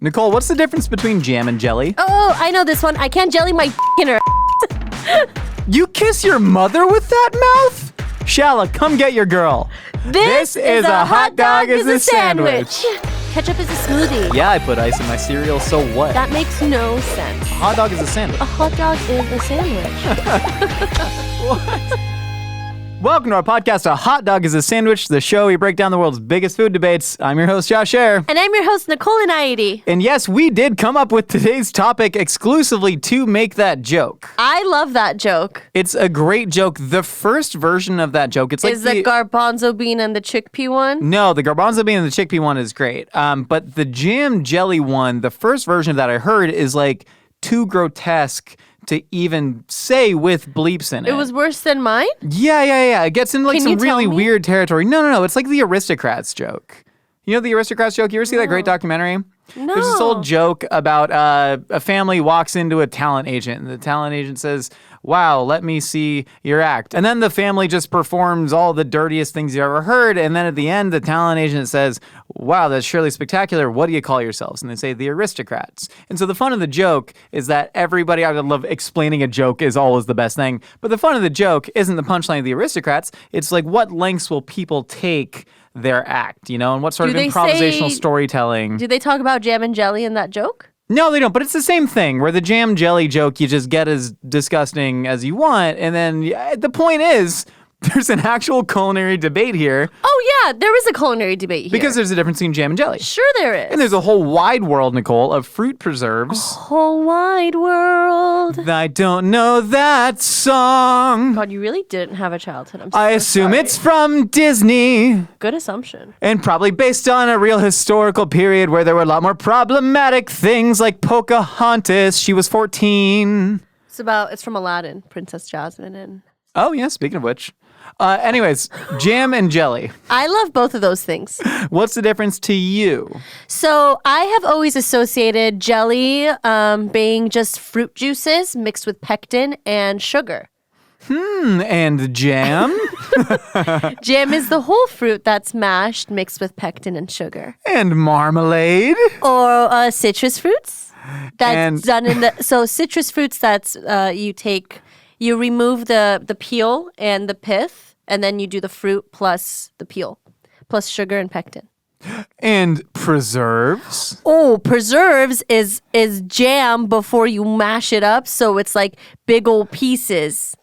Nicole, what's the difference between jam and jelly? Oh, I know this one. I can't jelly my in her. You kiss your mother with that mouth? Shala, come get your girl. This is a hot dog is a sandwich. Ketchup is a smoothie. Yeah, I put ice in my cereal, so what? That makes no sense. A hot dog is a sandwich. A hot dog is a sandwich. What? Welcome to our podcast, A Hot Dog is a Sandwich, the show we break down the world's biggest food debates. I'm your host, Josh Scher. And I'm your host, Nicole. And yes, we did come up with today's topic exclusively to make that joke. I love that joke. It's a great joke. The first version of that joke, it's like is the garbanzo bean and the chickpea one? No, the garbanzo bean and the chickpea one is great. But the jam jelly one, the first version of that I heard is like too grotesque to even say with bleeps in it. It was worse than mine? Yeah. It gets into like some really me? weird territory. No. It's like the Aristocrats joke. You know the Aristocrats joke? You ever see that great documentary? No. There's this old joke about a family walks into a talent agent, and the talent agent says, "Wow, let me see your act." And then the family just performs all the dirtiest things you ever heard. And then at the end, the talent agent says, "Wow, that's surely spectacular. What do you call yourselves?" And they say, "The Aristocrats." And so the fun of the joke is that everybody, I love explaining a joke is always the best thing. But the fun of the joke isn't the punchline of the Aristocrats. It's like, what lengths will people take their act, you know, and what sort of improvisational storytelling. Do they talk about jam and jelly in that joke? No, they don't, but it's the same thing where the jam jelly joke you just get as disgusting as you want, and then the point is there's an actual culinary debate here. Oh yeah, there is a culinary debate here. Because there's a difference between jam and jelly. Sure there is. And there's a whole wide world, Nicole, of fruit preserves. A whole wide world. I don't know that song. God, you really didn't have a childhood. I assume it's from Disney. Good assumption. And probably based on a real historical period where there were a lot more problematic things like Pocahontas. She was 14. It's from Aladdin, Princess Jasmine and... Oh yeah, speaking of which. Anyways, jam and jelly. I love both of those things. What's the difference to you? So I have always associated jelly being just fruit juices mixed with pectin and sugar. And jam? Jam is the whole fruit that's mashed, mixed with pectin and sugar. And marmalade? Or citrus fruits. That's done in the... So citrus fruits, that's you remove the peel and the pith, and then you do the fruit plus the peel, plus sugar and pectin. And preserves? Oh, preserves is jam before you mash it up, so it's like big old pieces.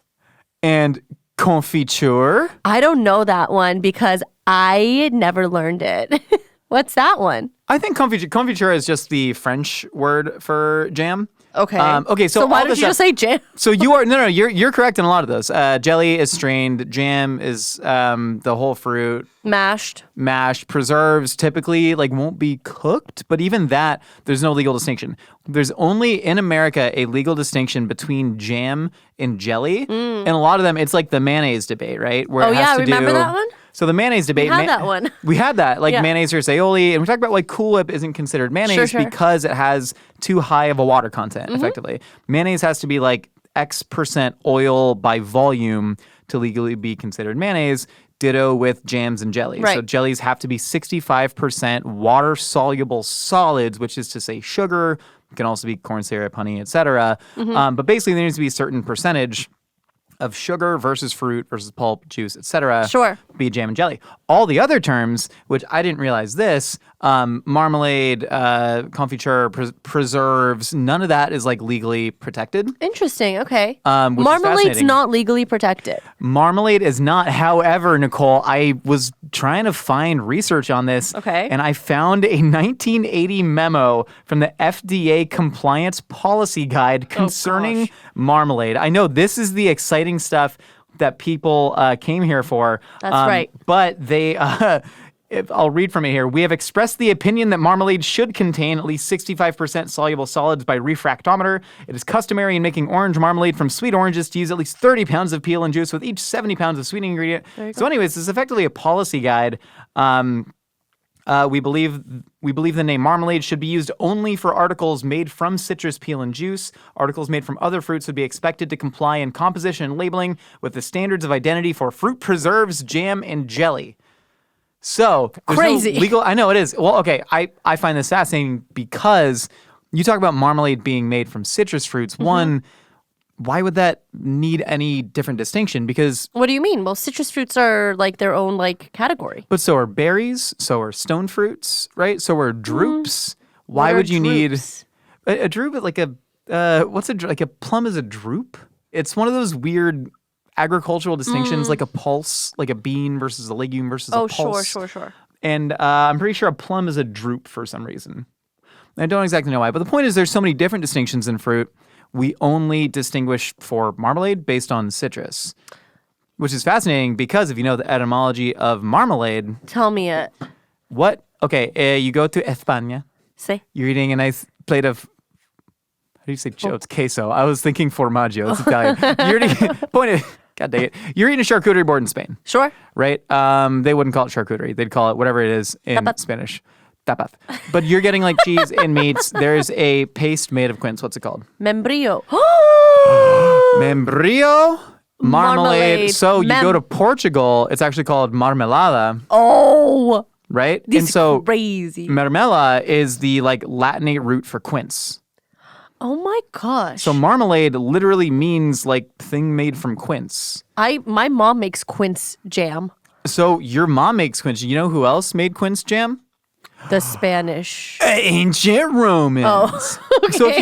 And confiture? I don't know that one because I never learned it. What's that one? I think confiture is just the French word for jam. Okay. Okay. So why don't you just say jam? So you are you're correct in a lot of those. Jelly is strained. Jam is the whole fruit. Mashed. Preserves typically won't be cooked, but even that there's no legal distinction. There's only in America a legal distinction between jam and jelly, and a lot of them it's like the mayonnaise debate, right? Where remember that one? So the mayonnaise debate. We had that one. We had that, mayonnaise or aioli. And we talked about why Cool Whip isn't considered mayonnaise because it has too high of a water content, effectively. Mayonnaise has to be X% oil by volume to legally be considered mayonnaise. Ditto with jams and jellies. Right. So jellies have to be 65% water-soluble solids, which is to say sugar. It can also be corn syrup, honey, etc. But basically there needs to be a certain percentage of sugar versus fruit versus pulp, juice, etc. Sure. Be jam and jelly. All the other terms, which I didn't realize this, marmalade, confiture, preserves, none of that is legally protected. Interesting. Okay. Marmalade's not legally protected. Marmalade is not. However, Nicole, I was trying to find research on this. Okay. And I found a 1980 memo from the FDA Compliance Policy Guide concerning marmalade. I know this is the exciting stuff that people came here for. That's right. But they... I'll read from it here. We have expressed the opinion that marmalade should contain at least 65% soluble solids by refractometer. It is customary in making orange marmalade from sweet oranges to use at least 30 pounds of peel and juice with each 70 pounds of sweetening ingredient. So anyways, this is effectively a policy guide. We believe the name marmalade should be used only for articles made from citrus peel and juice. Articles made from other fruits would be expected to comply in composition and labeling with the standards of identity for fruit preserves, jam, and jelly. So there's Crazy. no legal. I know it is. Well, okay. I find this fascinating because you talk about marmalade being made from citrus fruits. One, why would that need any different distinction? Because What do you mean? Well, citrus fruits are like their own like category. but so are berries, so are stone fruits, right? So are drupes. Why What are would you drupes? need a drupe? Like like a plum is a drupe? It's one of those weird agricultural distinctions, like a pulse, like a bean versus a legume versus a Oh, pulse. sure. And I'm pretty sure a plum is a drupe for some reason. I don't exactly know why, but the point is there's so many different distinctions in fruit. We only distinguish for marmalade based on citrus, which is fascinating because if you know the etymology of marmalade, Tell me it. what? Okay, you go to España. Say. You're eating a nice plate of. How do you say? It's queso. I was thinking formaggio. It's Italian. You're eating. God dang it! You're eating a charcuterie board in Spain, Sure. right? They wouldn't call it charcuterie. They'd call it whatever it is in Tapas. Spanish. Tapas. But you're getting like cheese and meats. There's a paste made of quince. What's it called? Membrillo. Membrillo. Marmalade. So you Mem- go to Portugal. It's actually called marmelada, Oh, right? this and so is crazy. marmella is the like Latinate root for quince. Oh my gosh. So marmalade literally means like thing made from quince. My mom makes quince jam. So your mom makes quince. You know who else made quince jam? The Spanish. Ancient Romans. Oh, So if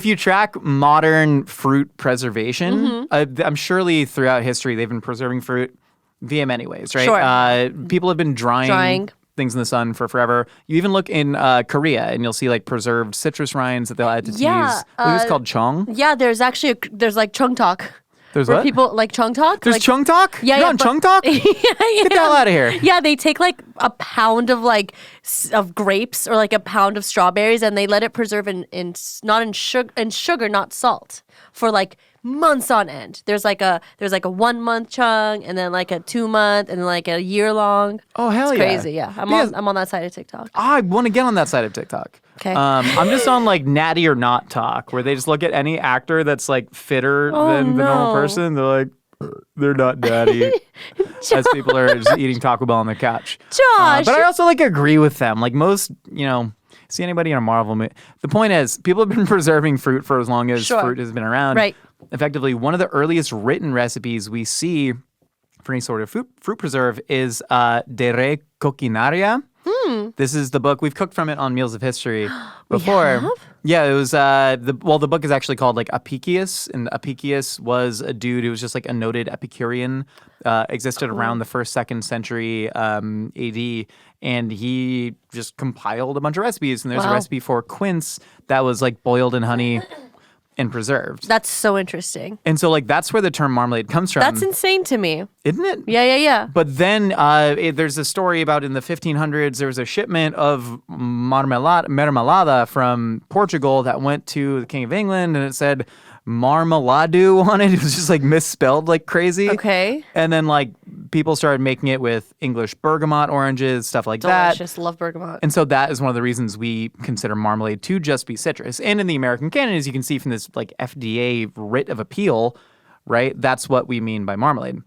you track modern fruit preservation, I'm surely throughout history they've been preserving fruit via many ways, right? Sure. People have been Drying. things in the sun for forever. You even look in Korea and you'll see like preserved citrus rinds that they'll add to Yeah, teas. I believe it's called chong. Yeah, there's actually there's like chung talk. There's Where what? people like chung talk. There's like, chung talk? Yeah, You're yeah, on but- chung talk? yeah, Get the hell out of here. Yeah, they take like a pound of like of grapes or like a pound of strawberries and they let it preserve in not in sugar, not salt, for like months on end. There's like a 1 month chung and then like a 2 month and then like a year long. Oh, hell It's yeah. crazy. Yeah, Because- I'm on that side of TikTok. I want to get on that side of TikTok. Okay. I'm just on like Natty or Not Talk, where they just look at any actor that's like fitter Oh, than the normal no. person. They're like, they're not daddy. As people are just eating Taco Bell on the couch. Josh. But I also like agree with them. Like most, see anybody in a Marvel movie. The point is, people have been preserving fruit for as long as Sure. fruit has been around. Right. Effectively, one of the earliest written recipes we see for any sort of fruit preserve is De Re Coquinaria. This is the book. We've cooked from it on Meals of History before. have? Yeah, it was the book is actually called like Apicius, and Apicius was a dude who was just like a noted Epicurean, existed around the 1st, 2nd century AD, and he just compiled a bunch of recipes. And there's a Wow. recipe for quince that was like boiled in honey and preserved. That's so interesting. And so like that's where the term marmalade comes from, That's insane to me. isn't it? Yeah. But then there's a story about in the 1500s, there was a shipment of marmalada from Portugal that went to the King of England, and it said marmalade on it. It was just like misspelled like crazy. Okay. And then like people started making it with English bergamot oranges, stuff like that. Delicious. Love bergamot. And so that is one of the reasons we consider marmalade to just be citrus. And in the American canon, as you can see from this like FDA writ of appeal, right? That's what we mean by marmalade.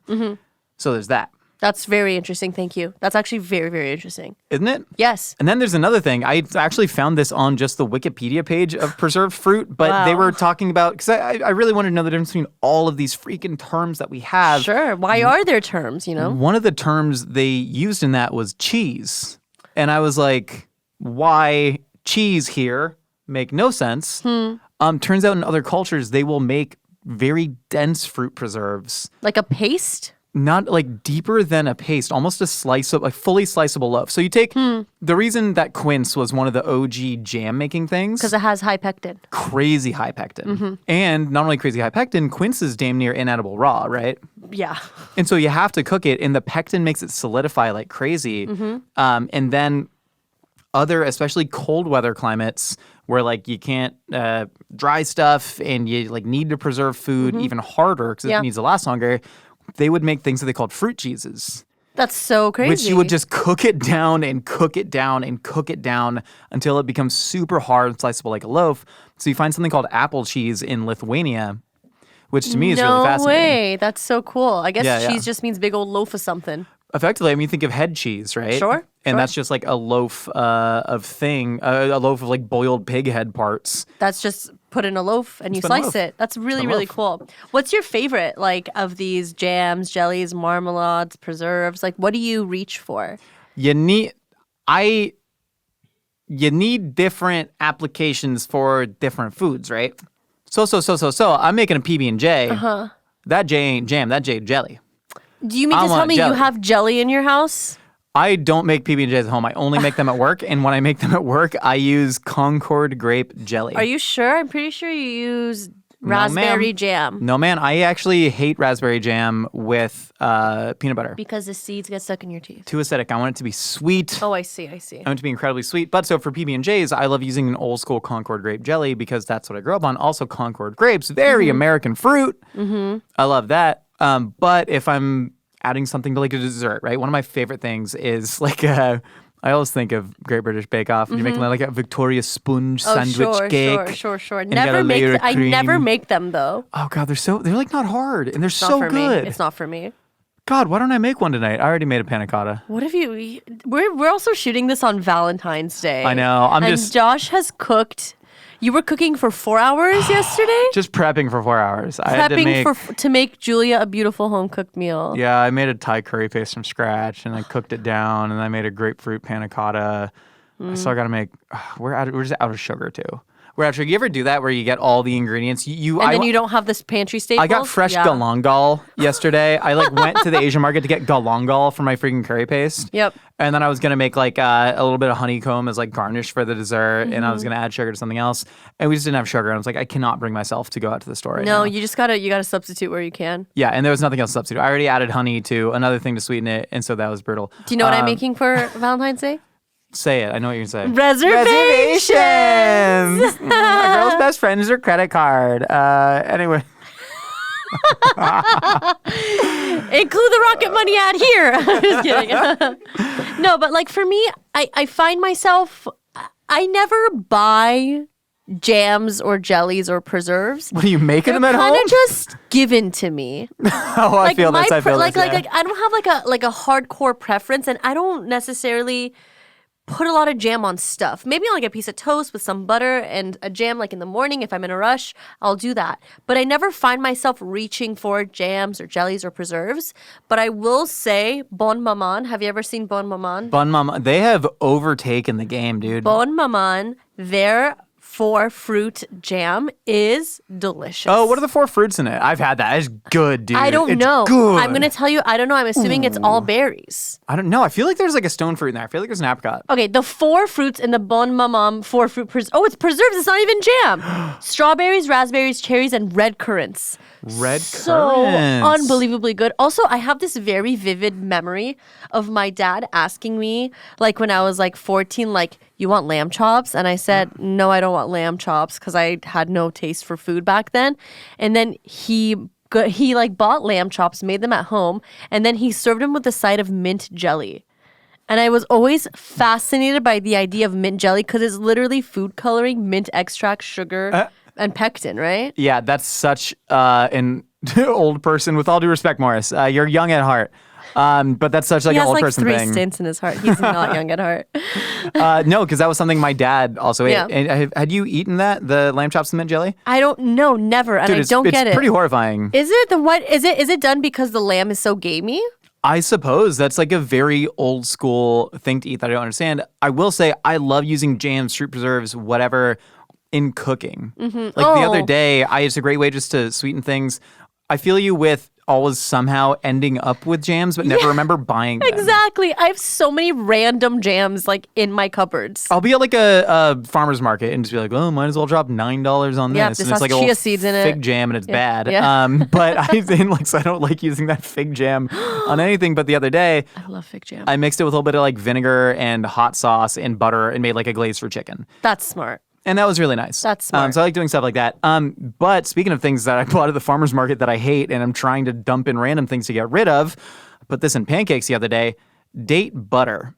So there's that, That's very interesting. Thank you. That's actually very, very interesting. isn't it? Yes. And then there's another thing. I actually found this on just the Wikipedia page of preserved fruit, but they Wow. were talking about, because I really wanted to know the difference between all of these freaking terms that we have. Sure. Why are there terms, One of the terms they used in that was cheese. And I was like, why cheese here? Make no sense. Turns out in other cultures, they will make very dense fruit preserves. Like a paste? Not like deeper than a paste, almost a fully sliceable loaf. So you take the reason that quince was one of the OG jam making things, Because it has high pectin. crazy high pectin. And not only crazy high pectin, quince is damn near inedible raw, right? Yeah. And so you have to cook it, and the pectin makes it solidify like crazy. And then other, especially cold weather climates, where like you can't dry stuff and you like need to preserve food even harder because Yeah. it needs to last longer, they would make things that they called fruit cheeses, That's so crazy. which you would just cook it down and cook it down and cook it down until it becomes super hard and sliceable like a loaf. So you find something called apple cheese in Lithuania, which to me is really No fascinating. way. That's so cool. I guess Yeah, yeah. cheese just means big old loaf of something. Effectively, I mean, think of head cheese, right? Sure. And that's just like a loaf a loaf of like boiled pig head parts. That's just put in a loaf and you put in a slice loaf. it. That's really, really cool. What's your favorite, like, of these jams, jellies, marmalades, preserves? Like, what do you reach for? You need different applications for different foods, right? So, I'm making a PB&J. Uh-huh. That J ain't jam. That J jelly. Do you mean to tell me you have jelly in your house? I don't make PB&Js at home. I only make them at work. And when I make them at work, I use Concord grape jelly. Are you sure? I'm pretty sure you use raspberry jam. No, man. I actually hate raspberry jam with peanut butter. Because the seeds get stuck in your teeth. Too acidic. I want it to be sweet. Oh, I see. I want it to be incredibly sweet. But so for PB&Js, I love using an old school Concord grape jelly because that's what I grew up on. Also, Concord grapes, very American fruit. Mm-hmm. I love that. But if I'm adding something to like a dessert, right? One of my favorite things is like I always think of Great British Bake Off. You're making like a Victoria sponge sandwich cake. Sure. Never I never make them though. Oh God, they're like not hard and they're so for good. Me. It's not for me. God, why don't I make one tonight? I already made a panna cotta. What have you? We're also shooting this on Valentine's Day. I know. Josh has cooked. You were cooking for 4 hours yesterday? Just prepping for 4 hours. To make Julia a beautiful home cooked meal. Yeah, I made a Thai curry paste from scratch and I cooked it down and I made a grapefruit panna cotta. So I got to make. We're just out of sugar too. We're out of sugar. You ever do that where you get all the ingredients? Then you don't have this pantry staples? I got fresh galangal yesterday. I went to the Asian market to get galangal for my freaking curry paste. Yep. And then I was gonna make like a little bit of honeycomb as like garnish for the dessert, and I was gonna add sugar to something else, and we just didn't have sugar. And I was like, I cannot bring myself to go out to the store right now. No, you just gotta substitute where you can. Yeah, and there was nothing else to substitute. I already added honey to another thing to sweeten it, and so that was brutal. Do you know what I'm making for Valentine's Day? Say it. I know what you're going to say. Reservations! A girl's best friend is her credit card. Anyway. Include the Rocket Money ad here. I'm just kidding. No, but like for me, I find myself, I never buy jams or jellies or preserves. What are you making them at home? They're kind of just given to me. Oh, I feel this. I feel this. Like I don't have like a hardcore preference, and I don't necessarily put a lot of jam on stuff. Maybe on like a piece of toast with some butter and a jam like in the morning if I'm in a rush, I'll do that. But I never find myself reaching for jams or jellies or preserves. But I will say Bonne Maman. Have you ever seen Bonne Maman? Bonne Maman. They have overtaken the game, dude. Bonne Maman, their 4-fruit jam is delicious. Oh, what are the 4 fruits in it? I've had that. It's good, dude. I don't know. Good. I'm going to tell you, I don't know. I'm assuming it's all berries. I don't know. I feel like there's like a stone fruit in there. I feel like there's an apricot. Okay, the 4 fruits in the Bonne Maman 4-fruit it's preserves. It's not even jam. Strawberries, raspberries, cherries, and red currants. So unbelievably good. Also, I have this very vivid memory of my dad asking me, like when I was like 14, like, you want lamb chops? And I said, no, I don't want lamb chops because I had no taste for food back then. And then he like bought lamb chops, made them at home, and then he served them with a side of mint jelly. And I was always fascinated by the idea of mint jelly because it's literally food coloring, mint extract, sugar, and pectin, right? Yeah, that's such an old person. With all due respect, Morris, you're young at heart. But that's such like an old person thing. He has like 3 stints in his heart. He's not young at heart. No, because that was something my dad also ate. Yeah. And had you eaten that, the lamb chops and mint jelly? I don't know, never, and Dude, I don't get it. It's pretty horrifying. Is it? Then what is it? Is it done because the lamb is so gamey? I suppose that's like a very old school thing to eat that I don't understand. I will say I love using jams, fruit preserves, whatever, in cooking. Like the other day, it's a great way just to sweeten things. I feel you with always somehow ending up with jams, but never remember buying them. Exactly. I have so many random jams like in my cupboards. I'll be at like a farmer's market and just be like, oh, might as well drop $9 on this. Yeah, and this it's like has a chia seeds in it. Fig jam and it's bad. Yeah. But I don't like using that fig jam on anything. But the other day, I love fig jam. I mixed it with a little bit of like vinegar and hot sauce and butter and made like a glaze for chicken. That's smart. And that was really nice. That's smart. So I like doing stuff like that. But speaking of things that I bought at the farmer's market that I hate and I'm trying to dump in random things to get rid of, I put this in pancakes the other day. Date butter.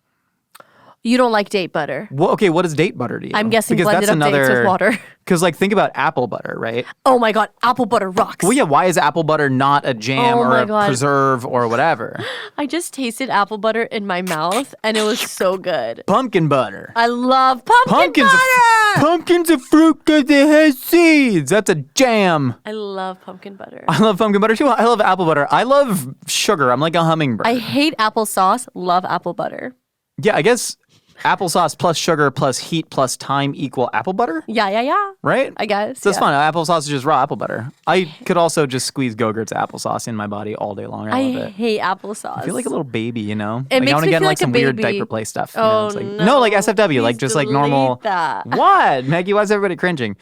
You don't like date butter. Well, okay, what is date butter to you? I'm guessing because blended up dates with water. Because, like, think about apple butter, right? Oh my God, apple butter rocks. Well, yeah, why is apple butter not a jam or my a God. preserve or whatever? I just tasted apple butter in my mouth and it was so good. Pumpkin butter. I love pumpkin butter. Pumpkin's a fruit because it has seeds. That's a jam. I love pumpkin butter. I love pumpkin butter too. I love apple butter. I love sugar. I'm like a hummingbird. I hate applesauce, love apple butter. Yeah, I guess applesauce plus sugar plus heat plus time equal apple butter, Yeah. right? I guess. So it's yeah. fun. Applesauce is just raw apple butter. I could also just squeeze Go-Gurt's applesauce in my body all day long. I love it. hate applesauce. I feel like a little baby, you know? It like makes I want me to get feel like like a some weird baby. diaper play stuff. You Oh, know? It's like, no. like SFW, like Please just like delete normal. that. What? Maggie, why is everybody cringing?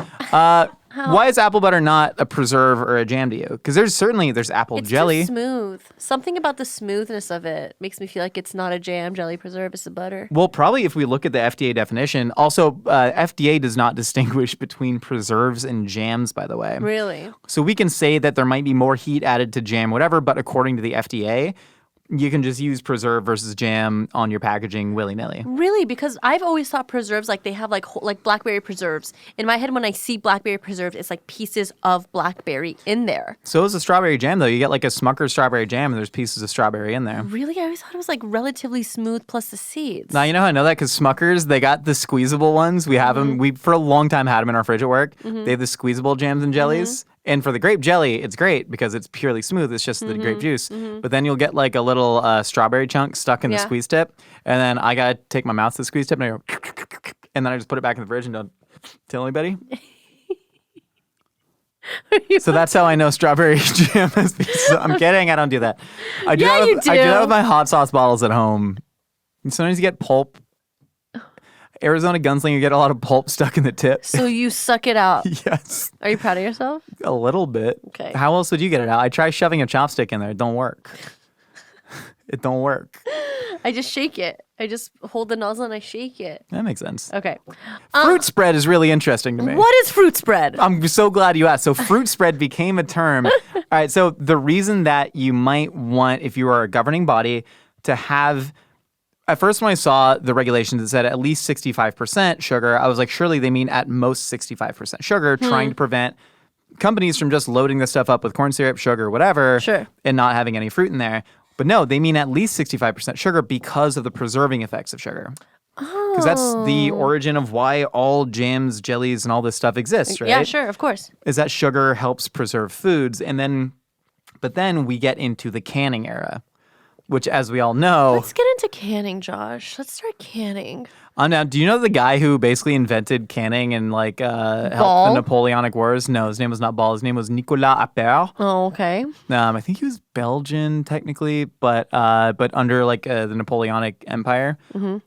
Why is apple butter not a preserve or a jam to you? Because there's apple It's jelly. too smooth. Something about the smoothness of it makes me feel like it's not a jam, jelly, preserve, it's a butter. Well, probably if we look at the FDA definition. Also, FDA does not distinguish between preserves and jams, by the way. Really? So we can say that there might be more heat added to jam, whatever, but according to the FDA, you can just use preserve versus jam on your packaging willy-nilly. Really? Because I've always thought preserves, like they have like blackberry preserves. In my head, when I see blackberry preserves, it's like pieces of blackberry in there. So is a strawberry jam, though. You get like a Smucker's strawberry jam, and there's pieces of strawberry in there. Really? I always thought it was like relatively smooth plus the seeds. Now, you know how I know that? Because Smucker's, they got the squeezable ones. We have them. We, for a long time, had them in our fridge at work. They have the squeezable jams and jellies. And for the grape jelly, it's great because it's purely smooth. It's just the grape juice. But then you'll get like a little strawberry chunk stuck in the Yeah. squeeze tip. And then I got to take my mouth to the squeeze tip and I go, and then I just put it back in the fridge and don't tell anybody. So that's how I know strawberry jam is. Because I'm kidding. I don't do that. I do Yeah, that you with, I do that do. with my hot sauce bottles at home. And sometimes you get pulp. Arizona Gunslinger, you get a lot of pulp stuck in the tip. So you suck it out. Yes. Are you proud of yourself? A little bit. Okay. How else would you get it out? I try shoving a chopstick in there. It don't work. It don't work. I just shake it. I just hold the nozzle and I shake it. That makes sense. Okay. Fruit spread is really interesting to me. What is fruit spread? I'm so glad you asked. So fruit spread became a term. All right. So the reason that you might want, if you are a governing body, to have, at first when I saw the regulations that said at least 65% sugar, I was like, surely they mean at most 65% sugar, trying to prevent companies from just loading this stuff up with corn syrup, sugar, whatever, Sure. and not having any fruit in there. But no, they mean at least 65% sugar because of the preserving effects of sugar. Because that's the origin of why all jams, jellies, and all this stuff exists, right? Yeah, sure, of course. Is that sugar helps preserve foods. But then we get into the canning era, which, as we all know, Let's get into canning, Josh. Let's start canning. now, do you know the guy who basically invented canning and like helped Ball? the Napoleonic Wars? No, his name was not Ball. His name was Nicolas Appert. Oh, okay. I think he was Belgian technically, but under like the Napoleonic Empire.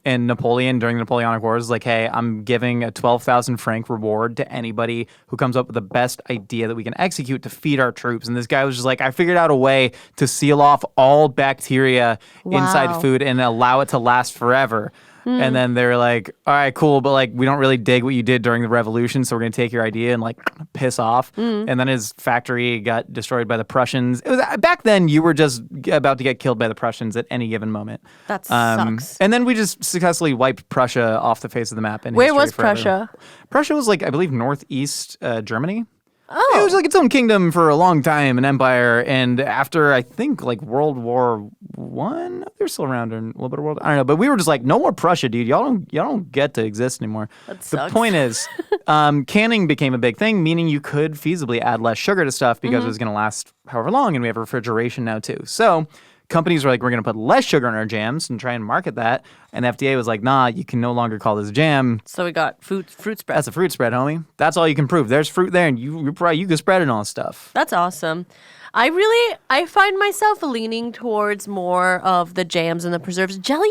And Napoleon during the Napoleonic Wars was like, hey, I'm giving a 12,000 franc reward to anybody who comes up with the best idea that we can execute to feed our troops. And this guy was just like, I figured out a way to seal off all bacteria inside Wow. food and allow it to last forever. And then they were like, all right, cool, but like we don't really dig what you did during the revolution, so we're going to take your idea and like piss off. And then his factory got destroyed by the Prussians. It was back then you were just about to get killed by the Prussians at any given moment. That sucks. And then we just successfully wiped Prussia off the face of the map. In Where history was forever. Prussia? Prussia was like, I believe, northeast Germany. Oh. It was like its own kingdom for a long time, an empire. And after, I think, like World War One, they're still around in a little bit of world. I don't know, but we were just like, no more Prussia, dude. Y'all don't get to exist anymore. That The sucks. point is, canning became a big thing, meaning you could feasibly add less sugar to stuff because it was going to last however long, and we have refrigeration now too. So companies were like, we're going to put less sugar in our jams and try and market that. And FDA was like, nah, you can no longer call this a jam. So we got fruit spread. That's a fruit spread, homie. That's all you can prove. There's fruit there, and you can spread it on stuff. That's awesome. I find myself leaning towards more of the jams and the preserves. Jelly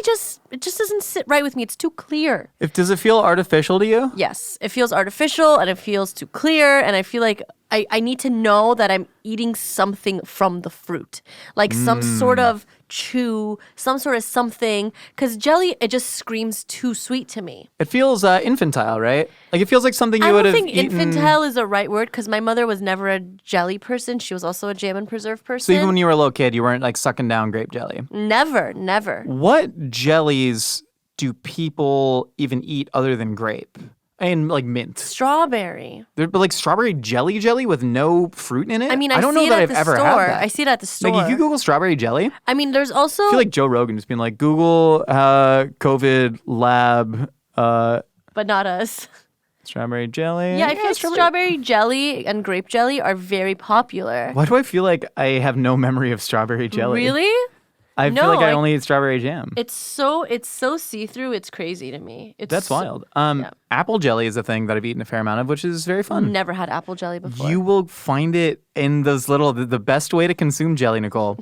it just doesn't sit right with me. It's too clear. Does it feel artificial to you? Yes, it feels artificial and it feels too clear, and I feel like I need to know that I'm eating something from the fruit, like some sort of chew, some sort of something, because jelly, it just screams too sweet to me. It feels infantile, right? Like it feels like something you I would don't have think eaten. infantile is the right word, because my mother was never a jelly person. She was also a jam and preserve person. So even when you were a little kid, you weren't like sucking down grape jelly. Never. What jellies do people even eat other than grape? And like mint. Strawberry. But like strawberry jelly with no fruit in it? I mean, I don't see know it that at I've the ever store. had that. I see it at the store. Like if you Google strawberry jelly, I mean, there's also... I feel like Joe Rogan just being like, Google COVID lab but not us. strawberry jelly. Yeah, I feel like strawberry jelly and grape jelly are very popular. Why do I feel like I have no memory of strawberry jelly? Really? I feel like I only eat strawberry jam. It's so see-through, it's crazy to me. That's wild. Apple jelly is a thing that I've eaten a fair amount of, which is very fun. Never had apple jelly before. You will find it in those little. The best way to consume jelly, Nicole,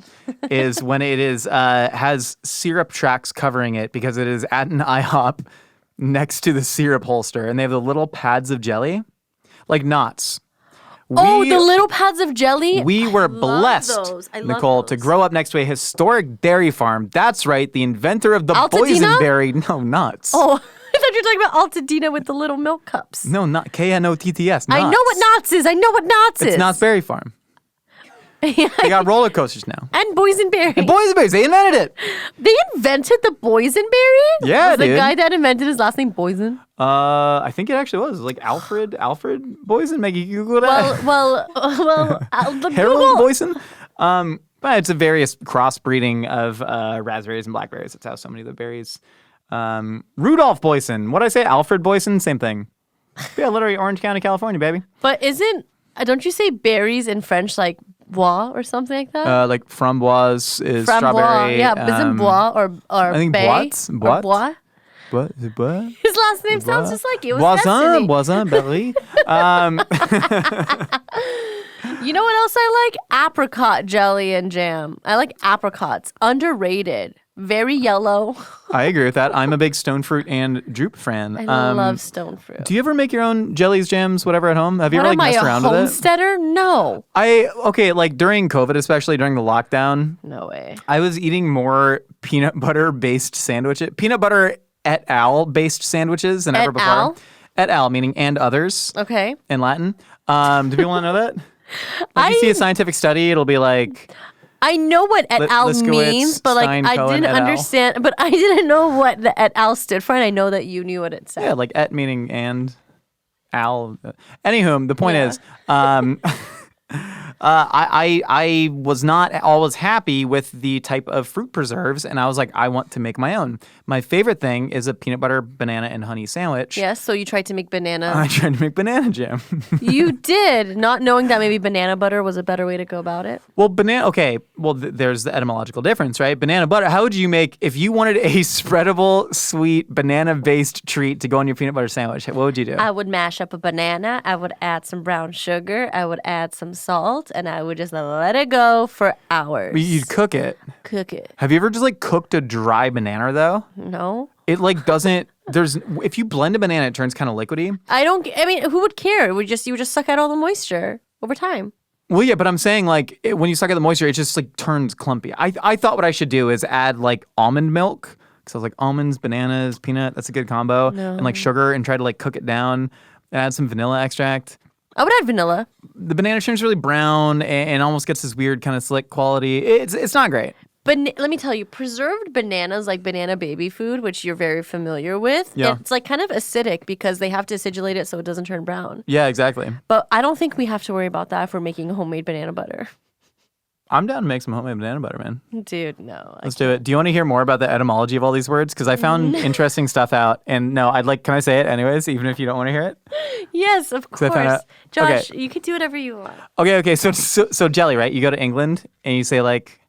is when it is has syrup tracks covering it because it is at an IHOP next to the syrup holster, and they have the little pads of jelly, like knots. The little pads of jelly. We were blessed, Nicole, to grow up next to a historic dairy farm. That's right, the inventor of the Altadena? boysenberry. No, nuts. Oh, I thought you were talking about Altadena with the little milk cups. No, not KNOTTS. I know what Knots is. It's Knott's Berry Farm. They got roller coasters now. And boysenberry. And boysenberries, they invented it. They invented the boysenberry? Yeah, was dude. the guy that invented his last name Boysen? I think it actually was like Alfred Boysen. Maybe you Google that. Well, Harold Google. Boysen. But it's a various crossbreeding of raspberries and blackberries. That's how so many of the berries. Rudolph Boysen. What'd I say? Alfred Boysen. Same thing. Yeah, literally Orange County, California, baby. But don't you say berries in French like bois or something like that? Like framboise is Framboise. strawberry. Yeah, isn't bois or I think bay? bois. Or bois? What? Is it bois? His last name sounds just like it. Boisin, berry. You know what else I like? Apricot jelly and jam. I like apricots. Underrated. Very yellow. I agree with that. I'm a big stone fruit and droop fan. I love stone fruit. Do you ever make your own jellies, jams, whatever at home? Have you What ever am messed I, around a with it? homesteader? No. Like during COVID, especially during the lockdown, No way. I was eating more peanut butter based sandwiches, peanut butter et al. Based sandwiches than ever before. al? Et al. Meaning and others Okay. in Latin. Do people want to know that? Like you see a scientific study, it'll be like I know what et al means, but like Stein, I Cohen, didn't et al. understand. But I didn't know what the et al stood for, and I know that you knew what it said. yeah, like et meaning and al. Anywho, the point is, I was not always happy with the type of fruit preserves, and I was like, I want to make my own. My favorite thing is a peanut butter, banana, and honey sandwich. Yes, so you tried to make banana. I tried to make banana jam. You did, not knowing that maybe banana butter was a better way to go about it. Well, there's the etymological difference, right? Banana butter, how would you make, if you wanted a spreadable, sweet, banana-based treat to go on your peanut butter sandwich, what would you do? I would mash up a banana. I would add some brown sugar. I would add some salt, and I would just let it go for hours. You'd cook it. Cook it. Have you ever just like cooked a dry banana though? No. It like doesn't. If you blend a banana, it turns kind of liquidy. I mean, who would care? You would just suck out all the moisture over time. Well, yeah, but I'm saying like when you suck out the moisture, it just like turns clumpy. I thought what I should do is add like almond milk because I was like almonds, bananas, peanut. That's a good combo, and like sugar, and try to like cook it down and add some vanilla extract. I would add vanilla. The banana turns really brown and almost gets this weird kind of slick quality. It's not great. But let me tell you, preserved bananas, like banana baby food, which you're very familiar with, it's like kind of acidic because they have to acidulate it so it doesn't turn brown. Yeah, exactly. But I don't think we have to worry about that if we're making homemade banana butter. I'm down to make some homemade banana butter, man. Dude, no. Let's do it. Do you want to hear more about the etymology of all these words? Because I found interesting stuff out. And no, can I say it anyways, even if you don't want to hear it? Yes, of course. Josh, okay. You can do whatever you want. Okay. So jelly, right? You go to England and you say like,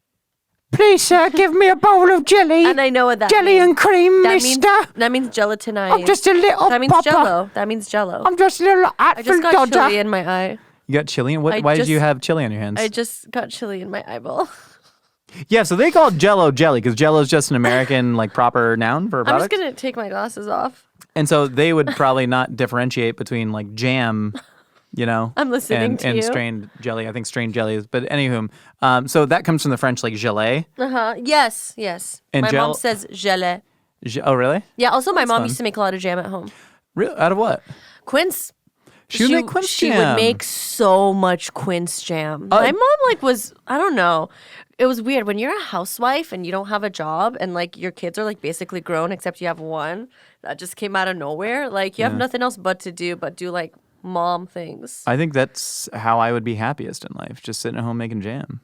please, sir, give me a bowl of jelly. And I know what that jelly means. And cream, mister. That means gelatinized. I'm just a little That means popper. jello. That means jello. I'm just a little I just got chili in my eye. You got chili? Why did you have chili on your hands? I just got chili in my eyeball. Yeah, so they call Jello jelly because Jello is just an American like proper noun for a product. I'm just gonna take my glasses off. And so they would probably not differentiate between like jam, I'm listening to and you. strained jelly. I think strained jelly is, but anywho, so that comes from the French like gelée. Yes. And my mom says gelée. Oh, really? Yeah. Also, my mom fun. used to make a lot of jam at home. Out of what? Quince. She would make quince She jam. would make so much quince jam. My mom was, I don't know. it was weird when you're a housewife and you don't have a job and like your kids are like basically grown except you have one that just came out of nowhere. Like you have nothing else but do like mom things. I think that's how I would be happiest in life, just sitting at home making jam.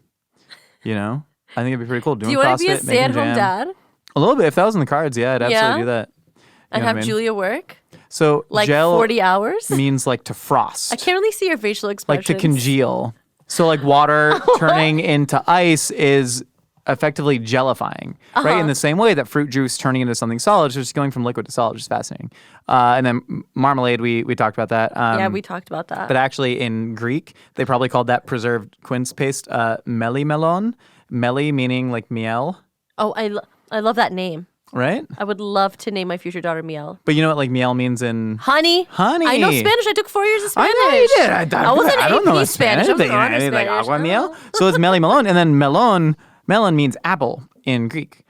You know? I think it'd be pretty cool. Doing do you want to be a CrossFit, making stay-at-home jam. dad? A little bit. If that was in the cards, yeah, I'd absolutely do that. And know have what I mean? Julia work? So Like gel 40 hours? means like to frost. I can't really see your facial Like expressions. to congeal. So like water turning into ice is effectively gelifying, right? In the same way that fruit juice turning into something solid is just going from liquid to solid, which is fascinating. And then marmalade, we talked about that. Yeah, we talked about that. But actually in Greek, they probably called that preserved quince paste melimelon. Meli meaning like miel, Oh, I love that name. right? I would love to name my future daughter Miel. But you know what like miel means in... Honey. Honey. I know Spanish. I took 4 years of Spanish. I know you did. I wasn't I don't know AP Spanish. I was Like honest like Spanish. agua miel. So it's melon, and then melon means apple in Greek,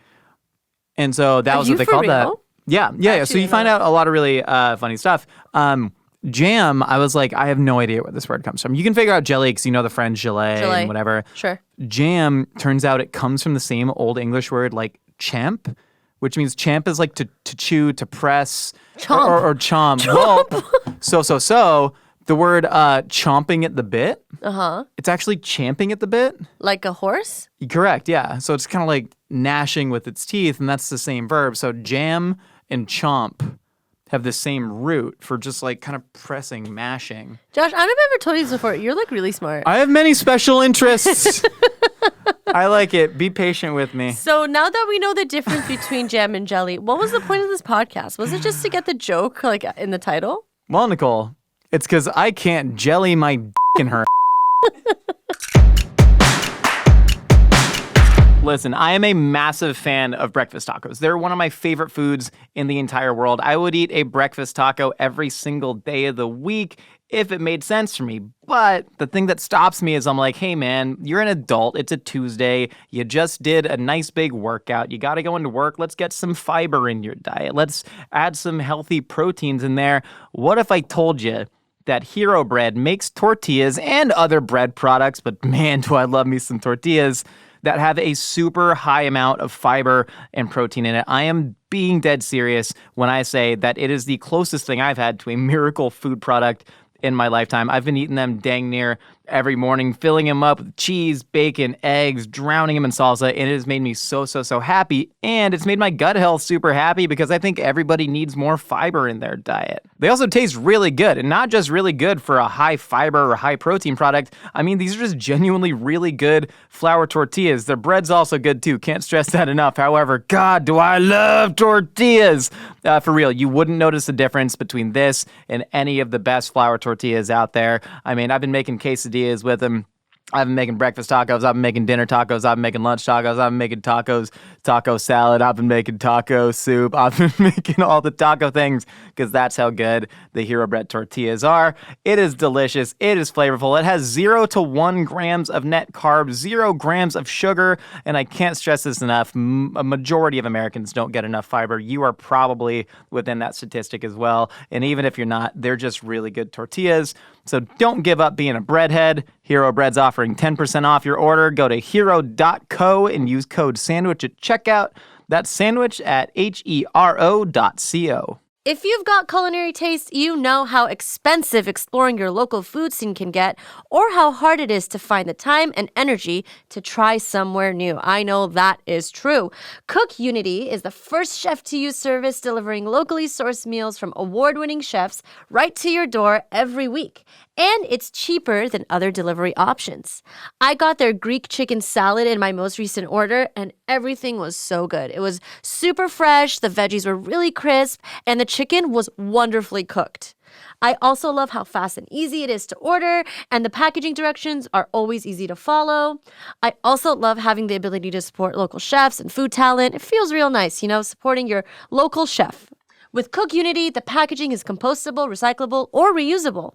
and so that was you what they for called that. real? Yeah. So actually you didn't find know out a lot of really funny stuff. Jam, I was like, I have no idea where this word comes from. You can figure out jelly because you know the French gelée Gelée. and whatever. Sure. Jam, turns out it comes from the same Old English word like champ, which means champ is like to chew, to press, Chomp. or chomp. Well, so the word chomping at the bit, it's actually champing at the bit. Like a horse? Correct, yeah. So it's kind of like gnashing with its teeth, and that's the same verb. So jam and chomp have the same root for just like kind of pressing, mashing. Josh, I've never told you this before. You're like really smart. I have many special interests. I like it. Be patient with me. So now that we know the difference between jam and jelly, what was the point of this podcast? Was it just to get the joke like in the title? Well, Nicole, it's because I can't jelly my in her. Listen, I am a massive fan of breakfast tacos. They're one of my favorite foods in the entire world. I would eat a breakfast taco every single day of the week if it made sense for me. But the thing that stops me is I'm like, hey man, you're an adult. It's a Tuesday. You just did a nice big workout. You got to go into work. Let's get some fiber in your diet. Let's add some healthy proteins in there. What if I told you that Hero Bread makes tortillas and other bread products, but man, do I love me some tortillas that have a super high amount of fiber and protein in it. I am being dead serious when I say that it is the closest thing I've had to a miracle food product in my lifetime. I've been eating them dang near every morning, filling them up with cheese, bacon, eggs, drowning them in salsa, and it has made me so happy. And it's made my gut health super happy because I think everybody needs more fiber in their diet. They also taste really good, and not just really good for a high fiber or high protein product. I mean, these are just genuinely really good flour tortillas. Their bread's also good too. Can't stress that enough. However, God, do I love tortillas. For real, you wouldn't notice the difference between this and any of the best flour tortillas out there. I mean, I've been making quesadillas with them. I've been making breakfast tacos. I've been making dinner tacos. I've been making lunch tacos. I've been making tacos, taco salad. I've been making taco soup. I've been making all the taco things because that's how good the Hero Bread tortillas are. It is delicious. It is flavorful. It has 0 to 1 grams of net carbs, 0 grams of sugar, and I can't stress this enough. A majority of Americans don't get enough fiber. You are probably within that statistic as well. And even if you're not, they're just really good tortillas. So don't give up being a breadhead. Hero Bread's offering 10% off your order. Go to hero.co and use code SANDWICH at checkout. That's sandwich at hero.co. If you've got culinary taste, you know how expensive exploring your local food scene can get, or how hard it is to find the time and energy to try somewhere new. I know that is true. Cook Unity is the first chef-to-you service delivering locally sourced meals from award-winning chefs right to your door every week. And it's cheaper than other delivery options. I got their Greek chicken salad in my most recent order, and everything was so good. It was super fresh, the veggies were really crisp, and the chicken was wonderfully cooked. I also love how fast and easy it is to order, and the packaging directions are always easy to follow. I also love having the ability to support local chefs and food talent. It feels real nice, supporting your local chef. With Cook Unity, the packaging is compostable, recyclable, or reusable.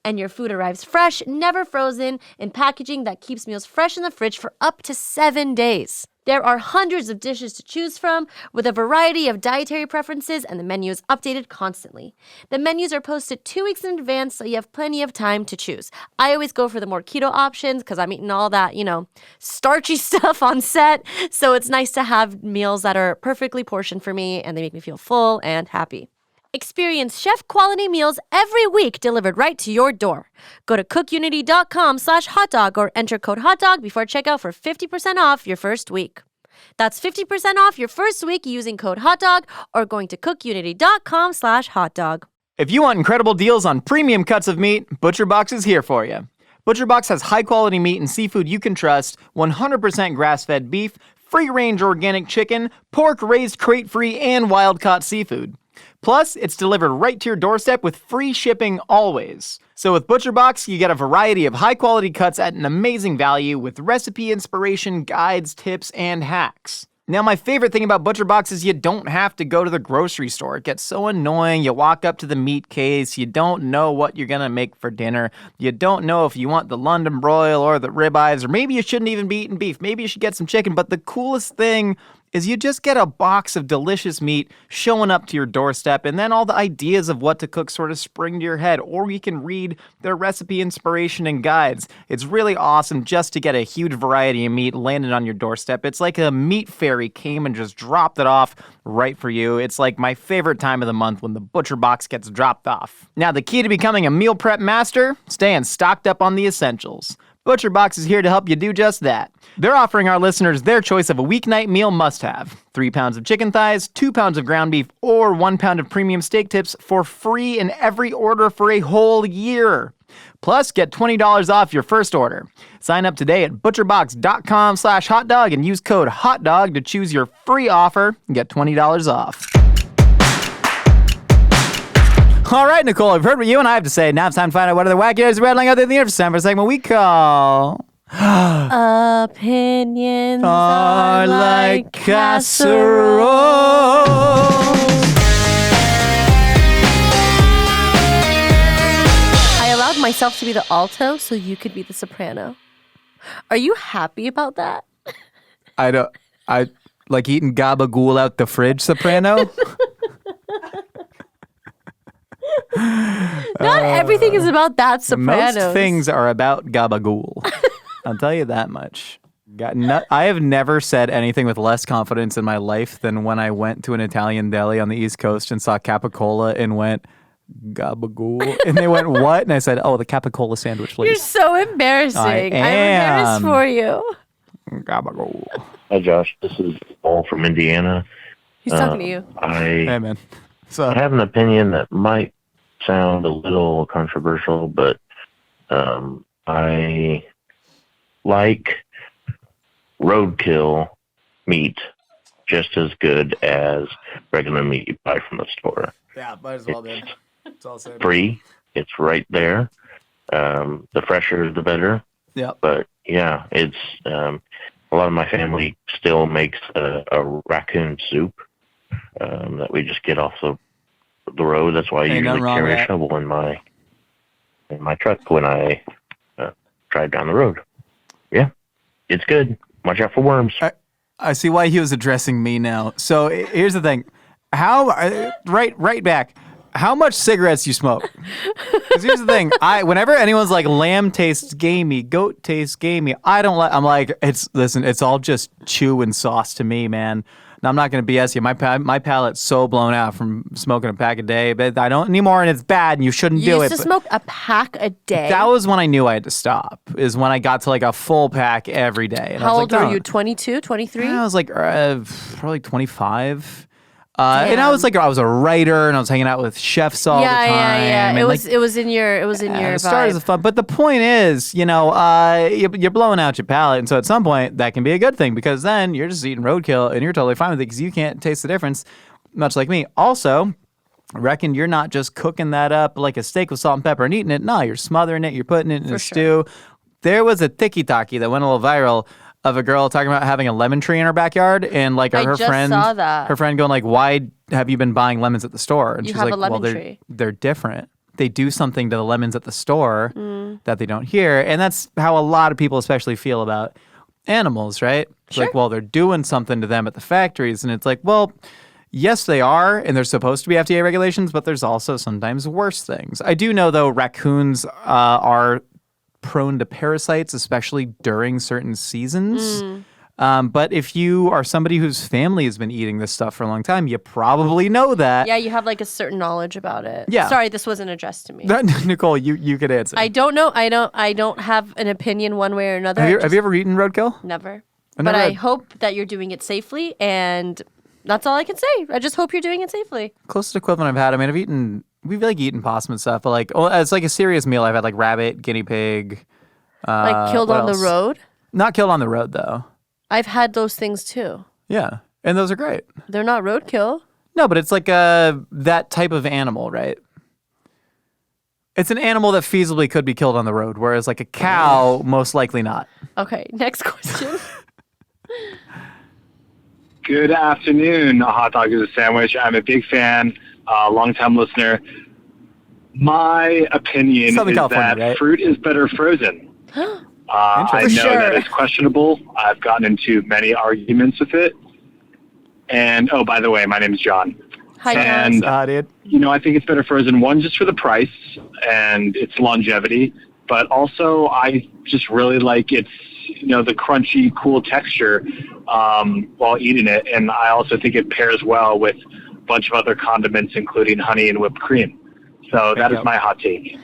And your food arrives fresh, never frozen, in packaging that keeps meals fresh in the fridge for up to 7 days. There are hundreds of dishes to choose from with a variety of dietary preferences, and the menu is updated constantly. The menus are posted 2 weeks in advance, so you have plenty of time to choose. I always go for the more keto options because I'm eating all that, starchy stuff on set. So it's nice to have meals that are perfectly portioned for me and they make me feel full and happy. Experience chef-quality meals every week delivered right to your door. Go to cookunity.com/hotdog or enter code HOTDOG before checkout for 50% off your first week. That's 50% off your first week using code HOTDOG or going to cookunity.com/hotdog. If you want incredible deals on premium cuts of meat, ButcherBox is here for you. ButcherBox has high-quality meat and seafood you can trust, 100% grass-fed beef, free-range organic chicken, pork raised crate-free, and wild-caught seafood. Plus, it's delivered right to your doorstep with free shipping always. So with ButcherBox, you get a variety of high-quality cuts at an amazing value with recipe inspiration, guides, tips, and hacks. Now, my favorite thing about ButcherBox is you don't have to go to the grocery store. It gets so annoying. You walk up to the meat case. You don't know what you're going to make for dinner. You don't know if you want the London broil or the ribeyes, or maybe you shouldn't even be eating beef. Maybe you should get some chicken. But the coolest thing is you just get a box of delicious meat showing up to your doorstep, and then all the ideas of what to cook sort of spring to your head, or you can read their recipe inspiration and guides. It's really awesome just to get a huge variety of meat landed on your doorstep. It's like a meat fairy came and just dropped it off right for you. It's like my favorite time of the month when the butcher box gets dropped off. Now, the key to becoming a meal prep master? Staying stocked up on the essentials. ButcherBox is here to help you do just that. They're offering our listeners their choice of a weeknight meal must-have. 3 pounds of chicken thighs, 2 pounds of ground beef, or 1 pound of premium steak tips for free in every order for a whole year. Plus, get $20 off your first order. Sign up today at butcherbox.com/hotdog and use code HOTDOG to choose your free offer and get $20 off. All right, Nicole, I've heard what you and I have to say. Now it's time to find out what other wacky ideas are rattling out there in the universe. Time for a segment we call... Opinions are like casseroles. I allowed myself to be the alto so you could be the soprano. Are you happy about that? I like eating gabagool out the fridge, soprano. Not everything is about that, Sopranos. Most things are about gabagool. I'll tell you that much. I have never said anything with less confidence in my life than when I went to an Italian deli on the East Coast and saw capicola and went, gabagool. And they went, what? And I said, oh, the capicola sandwich, please. You're so embarrassing. I'm embarrassed for you. Gabagool. Hi, Josh. This is Paul from Indiana. He's talking to you. Hey, man. So I have an opinion that might sound a little controversial, but I like roadkill meat just as good as regular meat you buy from the store. Yeah, might as well then. It's all same. Free. It's right there. The fresher, the better. Yeah. But yeah, it's a lot of my family still makes a raccoon soup that we just get off the road. That's why I usually carry a shovel in my truck when I drive down the road. Yeah, it's good. Watch out for worms. I see why he was addressing me now. So here's the thing. Right back. How much cigarettes you smoke? Because here's the thing. Whenever anyone's like, lamb tastes gamey, goat tastes gamey, I don't like. I'm like, it's all just chew and sauce to me, man. Now, I'm not going to BS you. My palate's so blown out from smoking a pack a day, but I don't anymore, and it's bad, and you shouldn't do it. You used to smoke a pack a day? That was when I knew I had to stop, is when I got to like a full pack every day. And How old were you, 22, 23? I was like probably 25. And I was a writer, and I was hanging out with chefs all the time. Yeah. It was in your It vibe. started as fun, but the point is, you're blowing out your palate, and so at some point that can be a good thing because then you're just eating roadkill and you're totally fine with it because you can't taste the difference, much like me. Also, reckon you're not just cooking that up like a steak with salt and pepper and eating it. No, you're smothering it, you're putting it in a stew. There was a tiki-taki that went a little viral of a girl talking about having a lemon tree in her backyard, and like her friend going like, "Why have you been buying lemons at the store?" And she's like, a lemon "Well, tree. They're different. They do something to the lemons at the store that they don't hear," and that's how a lot of people, especially, feel about animals, right? It's Sure. like, well, they're doing something to them at the factories. And it's like, well, yes, they are. And they're supposed to be FDA regulations, but there's also sometimes worse things. I do know, though, raccoons are prone to parasites, especially during certain seasons. But if you are somebody whose family has been eating this stuff for a long time, you probably know that. Yeah, you have like a certain knowledge about it. Yeah. Sorry, this wasn't addressed to me. Nicole, you could answer. I don't know. I don't have an opinion one way or another. Have you ever eaten roadkill? Never. I've But never I had- hope that you're doing it safely, and that's all I can say. I just hope you're doing it safely. Closest equivalent I've had. I mean, we've like eaten possum and stuff, but like, as like a serious meal, I've had like rabbit, guinea pig. Like killed what on else? the road. Not killed on the road though. I've had those things too. Yeah, and those are great. They're not roadkill. No, but it's like that type of animal, right? It's an animal that feasibly could be killed on the road, whereas like a cow, most likely not. Okay, next question. Good afternoon. A hot dog is a sandwich. I'm a big fan, long-time listener. My opinion Southern is California, that right? fruit is better frozen. I know sure. that it's questionable. I've gotten into many arguments with it. And, oh, by the way, my name is John. Hi, John. And, Dude. you know, I think it's better frozen, one, just for the price and its longevity. But also, I just really like its, you know, the crunchy, cool texture while eating it. And I also think it pairs well with a bunch of other condiments, including honey and whipped cream. So that is my hot take.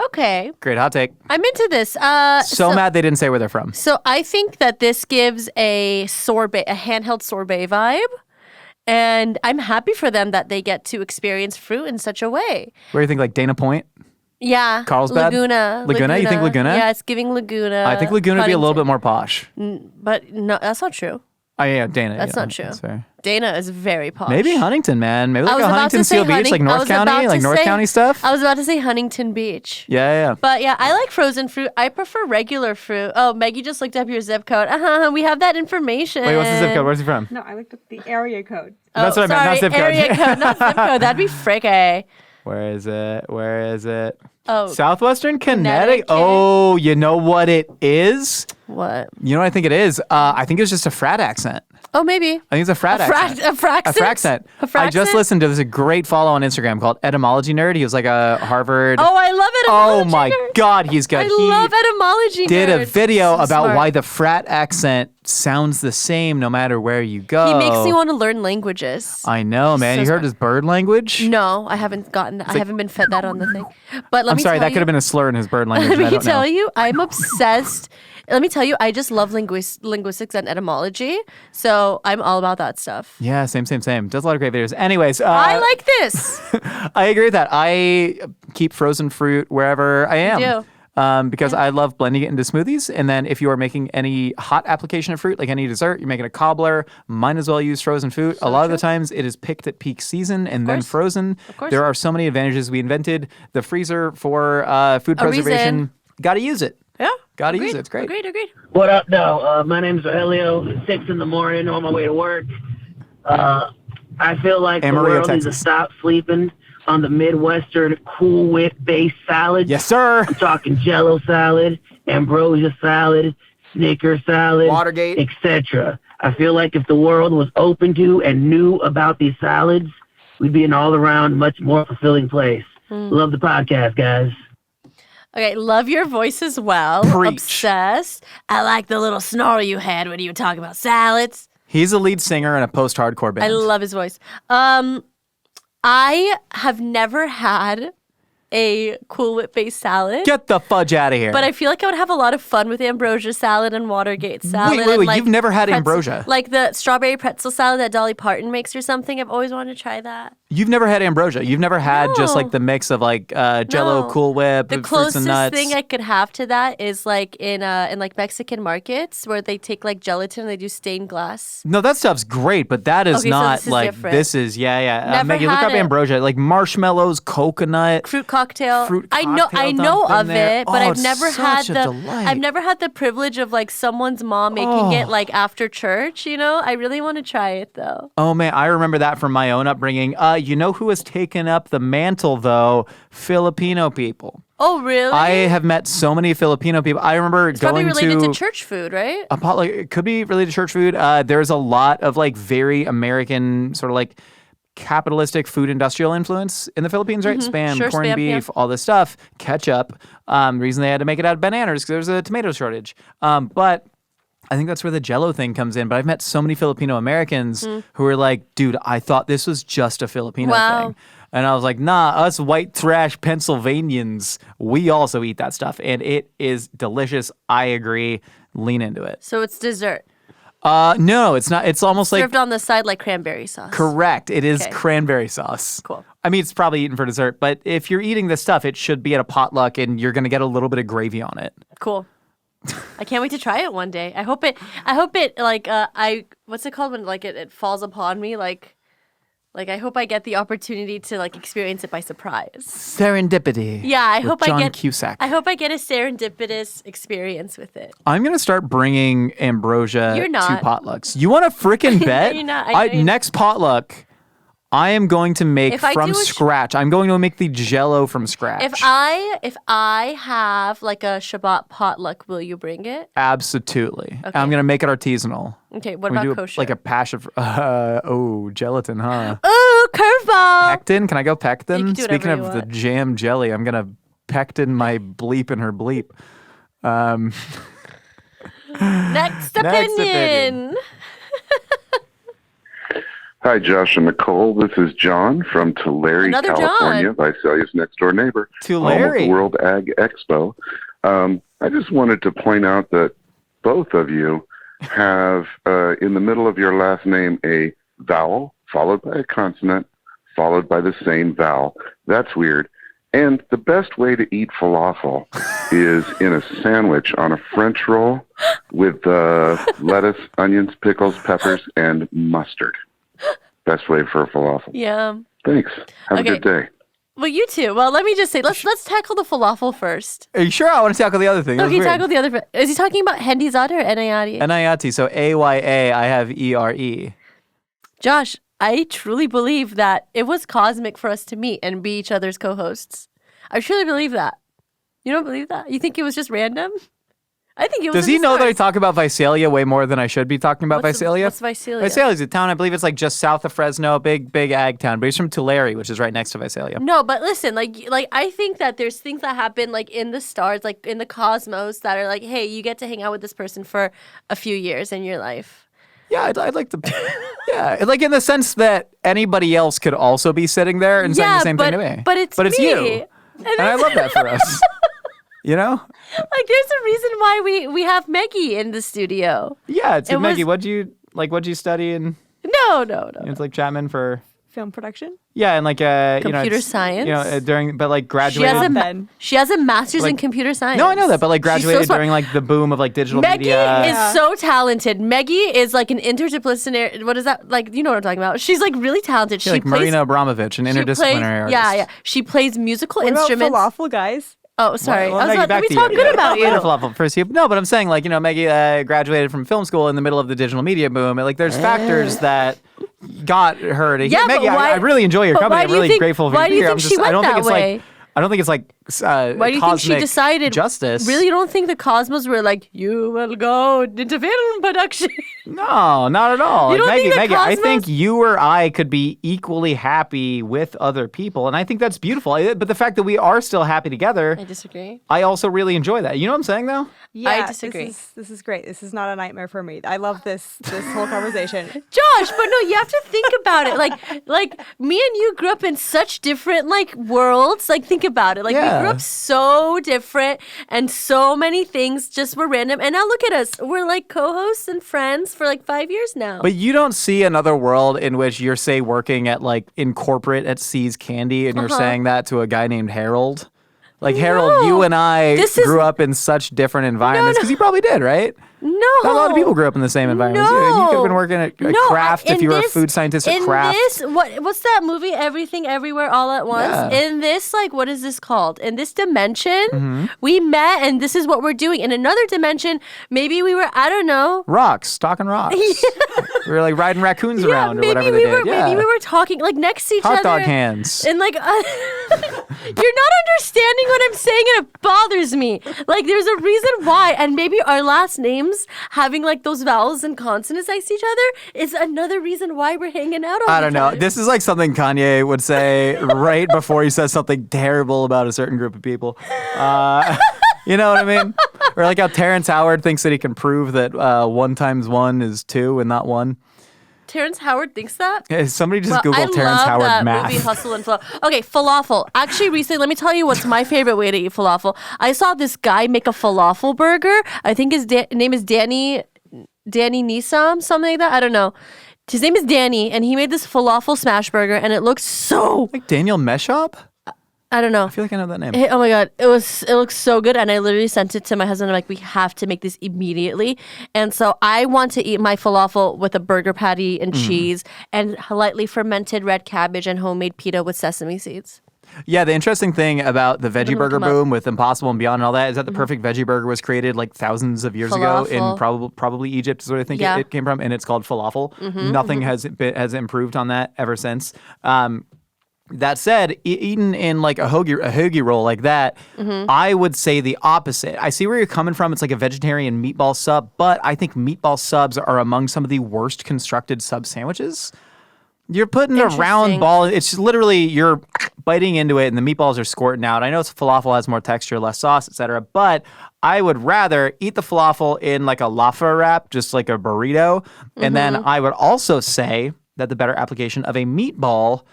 Okay, Great hot take. I'm into this. So mad they didn't say where they're from. So I think that this gives a sorbet, a handheld sorbet vibe. And I'm happy for them that they get to experience fruit in such a way. Where do you think, like Dana Point? Yeah. Carlsbad? Laguna. Laguna? You think Laguna? Yeah, it's giving Laguna. I think Laguna would be a little bit more posh. But no, that's not true. Oh yeah, Dana. That's yeah, not true. That's fair. Dana is very posh. Maybe Huntington, man. Maybe I like was a about Huntington to say Seal Beach, like I North was about County, to like North say- County stuff. I was about to say Huntington Beach. Yeah. But yeah, I like frozen fruit. I prefer regular fruit. Oh, Maggie just looked up your zip code. We have that information. Wait, what's the zip code? Where's he from? No, I looked up the area code. That's what I meant, not zip code. Area code, not zip code. That'd be fricky. Where is it? Where is it? Oh, Southwestern Connecticut. Connecticut. Oh, you know what it is? what? You know what I think it is? I think it's just a frat accent. Oh, maybe. I think it's a frat accent. A fraccent? A fraccent. I just listened to this, a great follow on Instagram called Etymology Nerd. He was like a Harvard. Oh, I love Oh etymology. my nerd. God, he's good. I He love etymology. did a nerds. video So about smart. why the frat accent sounds the same no matter where you go. He makes me want to learn languages. I know, man. So You heard smart. his bird language? No, I haven't gotten that. I haven't been fed that on the thing. But let I'm me sorry, tell that you, could have been a slur in his bird language. Let and I me don't tell know. you, I'm obsessed. Let me tell you, I just love linguistics and etymology. So I'm all about that stuff. Yeah, same. Does a lot of great videos. Anyways, I like this. I agree with that. I keep frozen fruit wherever I am. do. Because I love blending it into smoothies. And then if you are making any hot application of fruit, like any dessert, you're making a cobbler, might as well use frozen fruit. A lot of the times it is picked at peak season and then course. frozen. course. There are so many advantages. We invented the freezer for food preservation. reason. Got to use it. Yeah. Got to use it. It's great. Agreed. What up, though? My name's Elio. 6 in the morning on my way to work. I feel like Amarillo, the world needs to Texas. stop sleeping on the Midwestern Cool Whip based salads. Yes, sir. I'm talking Jello salad, Ambrosia salad, Snicker salad, Watergate. etc. I feel like if the world was open to and knew about these salads, we'd be an all-around, much more fulfilling place. Love the podcast, guys. Okay, love your voice as well. Preach. Obsessed. I like the little snarl you had when you were talking about salads. He's a lead singer in a post-hardcore band. I love his voice. I have never had a Cool Whip based salad. Get the fudge out of here. But I feel like I would have a lot of fun with ambrosia salad and Watergate salad. wait, and like you've never had pretzel- ambrosia? Like the strawberry pretzel salad that Dolly Parton makes or something. I've always wanted to try that. You've never had ambrosia. You've never had just No. like the mix of like Jello, No. Cool Whip, The fruits closest and nuts. thing I could have to that is like in like Mexican markets where they take like gelatin and they do stained glass. No, that stuff's great, but that is Okay, so not this is like different. this is Never Maggie, look had up it. ambrosia, like marshmallows, coconut. Fruit cocktail. Fruit I know cocktail of dumped in there. it, but Oh, I've never it's had such a the delight. I've never had the privilege of like someone's mom making it like after church, you know? I really want to try it though. Oh man, I remember that from my own upbringing. You know who has taken up the mantle though? Filipino people. Oh, really? I have met so many Filipino people. I remember It's probably going related to church food, right? a potluck. It could be related to church food. There's a lot of like very American sort of like capitalistic food industrial influence in the Philippines, right? Spam, Sure, corned Spam, beef, yeah. all this stuff, ketchup. The reason they had to make it out of bananas because there was a tomato shortage. But I think that's where the Jello thing comes in. But I've met so many Filipino Americans who are like, dude, I thought this was just a Filipino Wow. thing. And I was like, nah, us white trash Pennsylvanians, we also eat that stuff. And it is delicious. I agree. Lean into it. So it's dessert. No, it's not. It's almost like Served on the side like cranberry sauce. correct. It is Okay. cranberry sauce. Cool. I mean, it's probably eaten for dessert, but if you're eating this stuff, it should be at a potluck and you're going to get a little bit of gravy on it. Cool. I can't wait to try it one day. I hope it like what's it called when like it falls upon me like I hope I get the opportunity to like experience it by surprise. Serendipity. Yeah, I with hope John I get Cusack. I hope I get a serendipitous experience with it. I'm going to start bringing ambrosia You're not. to potlucks. You want to freaking bet? You're not. I know you're- Next potluck, I am going to make If I from do a scratch. I'm going to make the Jello from scratch. If I have like a Shabbat potluck, will you bring it? Absolutely. Okay. I'm going to make it artisanal. Okay, what We about do kosher? like a passion. Gelatin, huh? Ooh, curveball. Pectin? Can I go pectin? You can do whatever Speaking you of the want. jam jelly, I'm gonna pectin my bleep in her bleep. Next opinion. Hi, Josh and Nicole. This is John from Tulare, Another California, John. Vicelia's next door neighbor. Tulare. Home of the World Ag Expo. I just wanted to point out that both of you have, in the middle of your last name, a vowel followed by a consonant followed by the same vowel. That's weird. And the best way to eat falafel is in a sandwich on a French roll with lettuce, onions, pickles, peppers, and mustard. Best way for a falafel. Yeah. Thanks. Have Okay. a good day. Well, you too. Well, let me just say, let's tackle the falafel first. Are you sure? I want to tackle the other thing. That was Okay, weird. tackle the other. Is he talking about Hendizada or Enayati? Nayati. So AYA, I have ERE. Josh, I truly believe that it was cosmic for us to meet and be each other's co-hosts. I truly believe that. You don't believe that? You think it was just random? I think it was. Does in he the know that I stars. talk about Visalia way more than I should be talking about What's Visalia? What's Visalia? Visalia is a town. I believe it's like just south of Fresno, big ag town. But he's from Tulare, which is right next to Visalia. No, but listen, like I think that there's things that happen like in the stars, like in the cosmos, that are like, hey, you get to hang out with this person for a few years in your life. Yeah, I'd like to. Yeah, like in the sense that anybody else could also be sitting there and saying the same thing to me. But it's it's me. you, and I love that for us. You know? Like, there's a reason why we have Maggie in the studio. Yeah, it's It Maggie. was- What'd you study in? No. It's like Chapman for. Film production? Yeah, and like Computer it's, science? but She graduated. has a Ben. she has a master's in Like- computer science. No, I know that, but like She's so graduated smart. during like the boom of like digital Maggie media. is so talented. Maggie is like an interdisciplinary. What is that? Like, you know what I'm talking about? She's like really talented. She's like Marina Abramovich, an she interdisciplinary plays, artist. Yeah. She plays musical What about instruments. falafel, guys? Oh, sorry. Well, I was Maggie, like, back let me to talk you. good about you. Later, falafel first. No, but I'm saying like Maggie graduated from film school in the middle of the digital media boom. And, like there's factors that got her to. Yeah, Maggie, but why- I really enjoy your but company. why I'm do you really think- grateful for why you do you here. think she went I don't think that it's way? like. I don't think it's like Why do you think she cosmic decided justice? Really, you don't think the Cosmos were like, you will go into film production? No, not at all. You don't think the Maggie, I Cosmos- think you or I could be equally happy with other people, and I think that's beautiful. But the fact that we are still happy together, I disagree. I also really enjoy that. You know what I'm saying, though? Yeah, disagree. This is great. This is not a nightmare for me. I love this whole conversation. Josh, but no, you have to think about it. Like me and you grew up in such different like worlds. Like, think about it. Like, we Yeah. grew up so different, and so many things just were random. And now look at us. We're like co-hosts and friends for like 5 years now. But you don't see another world in which you're, say, working at like in corporate at C's Candy, and you're saying that to a guy named Harold. Like, Harold, you and I This is- grew up in such different environments because you probably did, right? No. Not a lot of people grew up in the same environment. No. You could have been working at craft if you were a food scientist at craft. What's that movie, Everything Everywhere All at Once? Yeah. In this, what is this called? In this dimension, we met and this is what we're doing. In another dimension, maybe we were, I don't know. Talking rocks. We were riding raccoons around or whatever they did. Maybe we were talking next to each other. Hot dog hands. And you're not understanding what I'm saying and it bothers me. There's a reason why. And maybe our last names having those vowels and consonants next to each other is another reason why we're hanging out all the time. I don't know. This is something Kanye would say right before he says something terrible about a certain group of people. You know what I mean? Or how Terrence Howard thinks that he can prove that 1 times 1 is 2 and not 1. Terrence Howard thinks that? Yeah, somebody just Google Terrence Howard that math. Movie Hustle and Flow. Okay, falafel. Actually, recently, let me tell you what's my favorite way to eat falafel. I saw this guy make a falafel burger. I think his name is Danny Nisam, something like that. I don't know. His name is Danny, and he made this falafel smash burger, and it looks so... Daniel Meshop? I don't know. I feel like I know that name. Oh my God. It looks so good. And I literally sent it to my husband. I'm like, we have to make this immediately. And so I want to eat my falafel with a burger patty and cheese and lightly fermented red cabbage and homemade pita with sesame seeds. Yeah, the interesting thing about the veggie burger boom with Impossible and Beyond and all that is that the perfect veggie burger was created thousands of years ago in probably Egypt is what I think it came from, and it's called falafel. Nothing has improved on that ever since. That said, eaten in a hoagie roll like that, I would say the opposite. I see where you're coming from. It's like a vegetarian meatball sub, but I think meatball subs are among some of the worst constructed sub sandwiches. You're putting a round ball. It's literally you're biting into it, and the meatballs are squirting out. I know falafel has more texture, less sauce, etc. But I would rather eat the falafel in a laffa wrap, just like a burrito, and then I would also say that the better application of a meatball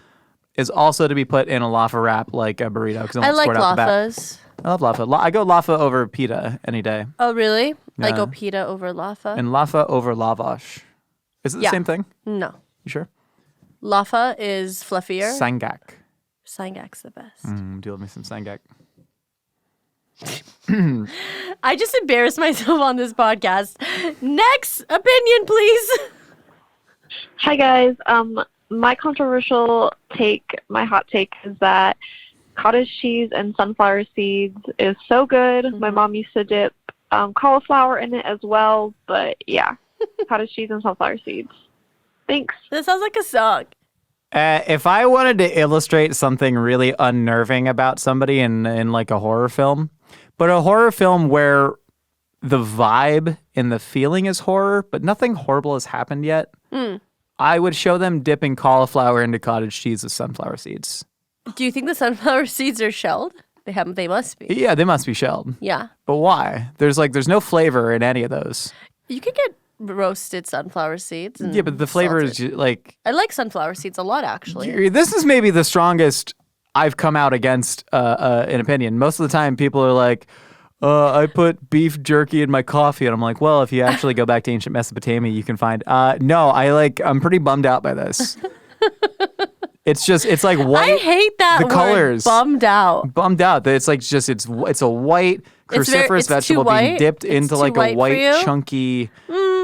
is also to be put in a laffa wrap like a burrito. I like laffas. I love laffa. I go laffa over pita any day. Oh, really? Yeah. I go pita over laffa. And laffa over lavash. Is it the same thing? No. You sure? Laffa is fluffier. Sangak. Sangak's the best. Do you love me some sangak? I just embarrassed myself on this podcast. Next opinion, please. Hi, guys. My controversial take, my hot take is that cottage cheese and sunflower seeds is so good. My mom used to dip cauliflower in it as well, but yeah, cottage cheese and sunflower seeds. Thanks. That sounds like a song. If I wanted to illustrate something really unnerving about somebody in a horror film, but a horror film where the vibe and the feeling is horror, but nothing horrible has happened yet, I would show them dipping cauliflower into cottage cheese with sunflower seeds. Do you think the sunflower seeds are shelled? They must be. Yeah, they must be shelled. Yeah. But why? There's no flavor in any of those. You could get roasted sunflower seeds. Yeah, but the flavor is I like sunflower seeds a lot, actually. This is maybe the strongest I've come out against an opinion. Most of the time, people are like, I put beef jerky in my coffee, and I'm like, well, if you actually go back to ancient Mesopotamia, you can find. No, I'm pretty bummed out by this. It's like white. I hate that the word, colors. Bummed out. Bummed out. That it's it's a white cruciferous vegetable being dipped into a white chunky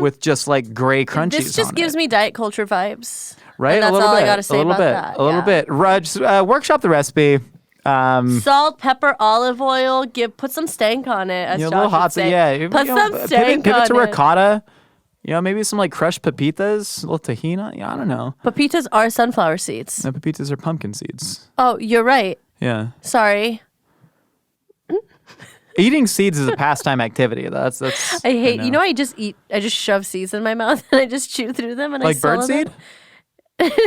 with just gray crunchies. This just gives me diet culture vibes. Right, and that's all I gotta say about that. A little bit. Raj, workshop the recipe. Salt, pepper, olive oil. Put some stank on it. As a Josh little hot. would say. Yeah, put some stank pivot on to it. ricotta. Maybe some crushed pepitas, a little tahini. Yeah, I don't know. Pepitas are sunflower seeds. No, pepitas are pumpkin seeds. Oh, you're right. Yeah. Sorry. Eating seeds is a pastime activity. That's. I hate. I just shove seeds in my mouth and I just chew through them and I bird seed.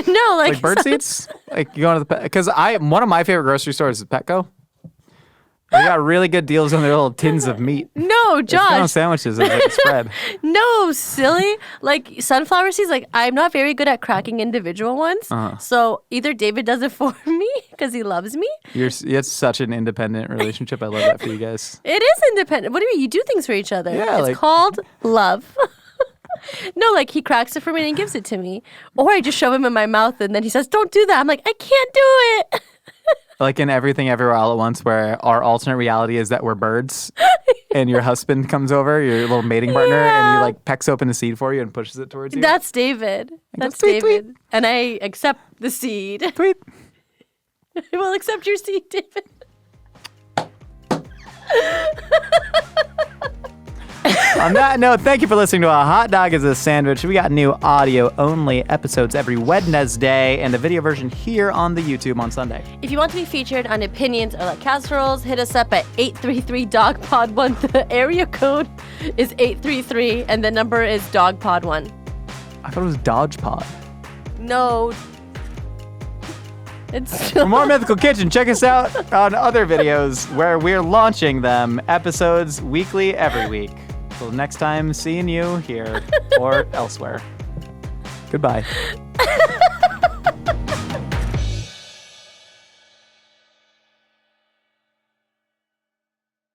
No, like bird seeds. You go to the because one of my favorite grocery stores is Petco. They got really good deals on their little tins of meat. No, Josh. It's on sandwiches as a spread. No, silly. Sunflower seeds, I'm not very good at cracking individual ones. So either David does it for me because he loves me. It's such an independent relationship. I love that for you guys. It is independent. What do you mean? You do things for each other. Yeah, it's called love. No, he cracks it for me and he gives it to me. Or I just shove him in my mouth and then he says, don't do that. I'm like, I can't do it. Like in Everything Everywhere All at Once, where our alternate reality is that we're birds. and your husband comes over, your little mating partner, and he like pecks open the seed for you and pushes it towards you? That's David. That's tweet, David. tweet. And I accept the seed. Tweet. I will accept your seed, David. On that note, thank you for listening to A Hot Dog is a Sandwich. We got new audio-only episodes every Wednesday and a video version here on the YouTube on Sunday. If you want to be featured on Opinions or like Casseroles, hit us up at 833-DOGPOD1. The area code is 833, and the number is DOGPOD1. I thought it was Dodge Pod. No. It's For more Mythical Kitchen, check us out on other videos where we're launching them, episodes weekly every week. Till next time, seeing you here or elsewhere. Goodbye.